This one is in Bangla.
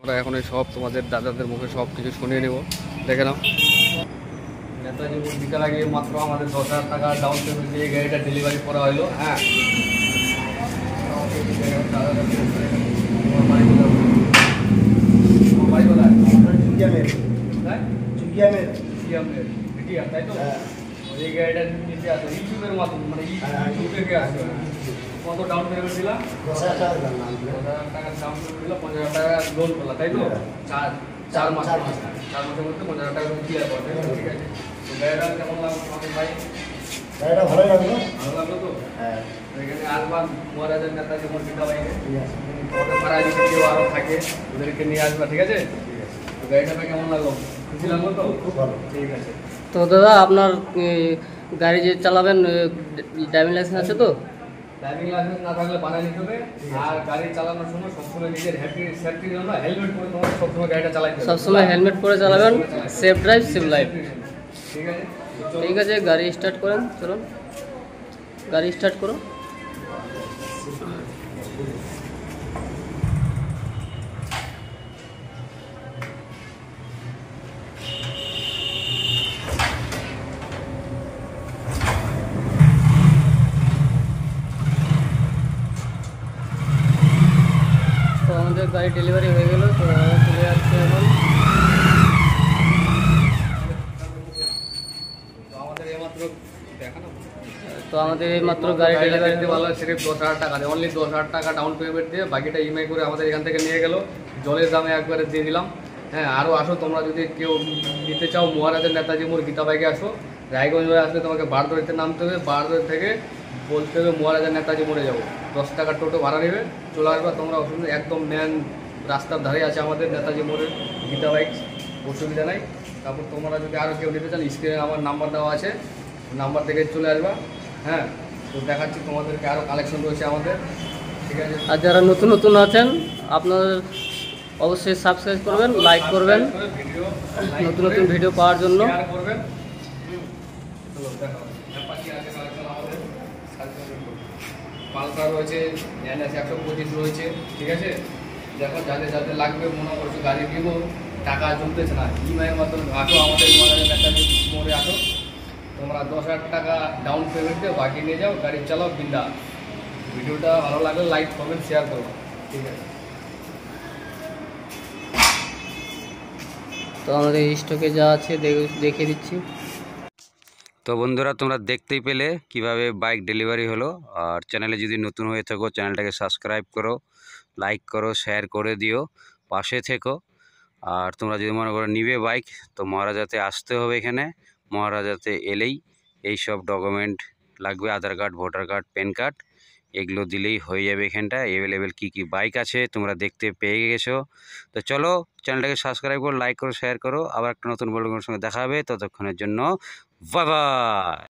আমরা এখন সব তোমাদের দাদাদের মুখে সব কিছু শুনিয়ে নেব, দেখে নাও। নেতাজি বিকাল আগে মাত্র আমাদের 10,000 টাকা ডাউন পেমেন্ট দিয়ে গাড়িটা ডেলিভারি করা হলো। হ্যাঁ, তাই তো এই গাড়িটা নিতে আসো ইউটিউবের মাধ্যমে, মানে ইউটিউব থেকে আসবে। কত ডাউন পেমেন্ট দিলাম? 10,000 টাকা ডাউন পেমেন্ট দিলাম, 50,000 টাকা লোন করলাম, তাই তো? চার মাসের মধ্যে 50,000 টাকা ক্লিয়ার করবে। ঠিক আছে, তো গাড়িটা কেমন লাগলো তোমাদের ভাই? গাড়িটা ভালো লাগলো। ভালো লাগলো তো? হ্যাঁ, এখানে আসবা মহারাজের নেতাজি মসজিদটা বাইরে, ঠিক আছে। ওদের পাড়ায় যদি কেউ আরও থাকে ওদেরকে নিয়ে আসবা, ঠিক আছে? তো গাড়িটা কেমন লাগলো? খুশি লাগলো তো? খুব ভালো। ঠিক আছে। তো দাদা আপনার গাড়ি যে চালাবেন ড্রাইভিং লাইসেন্স আছে তো? ড্রাইভিং লাইসেন্স না থাকলে বানাই নিতে হবে। আর গাড়ি চালানোর সময় সবসময় নিজের সেফটির জন্য হেলমেট পরে তোমাকে সবসময় গাড়িটা চালাতে হবে। সবসময় হেলমেট পরে চালাবেন, সেফ ড্রাইভ সেফ লাইফ। ঠিক আছে, ঠিক আছে, গাড়ি স্টার্ট করেন, চলুন গাড়ি স্টার্ট করো। তো আমাদের গাড়ি ডেলিভারি হয়ে গেল, তো চলে যাচ্ছে এখন। তো আমাদের এই মাত্র গাড়ি ডেলিভারি ভালো সিরিফ 10,000 টাকা দিয়ে, অনলি 10,000 টাকা ডাউন পেমেন্ট দিয়ে বাকিটা ইএমআই করে আমাদের এখান থেকে নিয়ে গেল। জলের দামে একবারে দিয়ে দিলাম। হ্যাঁ, আরও আসো তোমরা, যদি কেউ নিতে চাও মহারাজের নেতাজি মোড় গীতা বাইকে আসো। রায়গঞ্জ হয়ে আসলে তোমাকে বারদড়িতে নামতে হবে, বারদড়ি থেকে বলতে হবে মহারাজের নেতাজি মোড়ে যাবো। 10 টাকা টোটো ভাড়া নেবে, চলে আসবা তোমরা। অসুবিধা, একদম মেন রাস্তার ধারে আছে আমাদের নেতাজি মোড়ের গীতা বাইক, অসুবিধা নাই। তারপর তোমরা যদি আরও কেউ নিতে চান, স্ক্রিনে আমার নাম্বার দেওয়া আছে, নাম্বার থেকে চলে আসবা। হ্যাঁ, তো দেখাচ্ছি তোমাদেরকে আরও কালেকশন রয়েছে আমাদের, ঠিক আছে? আর যারা নতুন নতুন আছেন আপনার অবশ্যই সাবস্ক্রাইব করবেন, লাইক করবেন, ভিডিও নতুন নতুন ভিডিও পাওয়ার জন্য। শেয়ার করবেন। চলো দেখো, অ্যাপাচি আছে কালেকশন আমাদের, পালসার রয়েছে, NS 125 রয়েছে, ঠিক আছে? দেখো যাদের যাদের লাগবে, মনে করছো গাড়ি কিনবো, টাকা জমতেছে না, ইএমআইয়ের মাধ্যমে আসো আমাদের নেতাজি মোড়ে আসো। তোমরা 10,000 টাকা ডাউন পেমেন্ট দিয়ে বাকি নিয়ে যাও, গাড়ি চালাও বিন্দা। ভিডিওটা ভালো লাগলে লাইক কমেন্ট শেয়ার করো, ঠিক আছে? তো আমাদের স্টকে যা আছে দেখিয়ে দিচ্ছি। তো বন্ধুরা, তোমরা দেখতেই পেলে কিভাবে বাইক ডেলিভারি হলো। আর চ্যানেলে যদি নতুন হয়ে থাকো, চ্যানেলটাকে সাবস্ক্রাইব করো, লাইক করো, শেয়ার করে দিও, পাশে থেকো। আর তোমরা যদি মনে করো নিবে বাইক, তো মহারাজাতে আসতে হবে। এখানে মহারাজাতে এলেই এই সব ডকুমেন্ট লাগবে, Aadhaar card, voter card, PAN card, এগুলো দিলেই হয়ে যাবে। এখানটা অ্যাভেলেবেল কী কী বাইক আছে তোমরা দেখতে পেয়ে গেছো। তো চলো, চ্যানেলটাকে সাবস্ক্রাইব করো, লাইক করো, শেয়ার করো। আবার একটা নতুন ব্লগের সঙ্গে দেখা হবে। ততক্ষণের জন্য বাই বাই।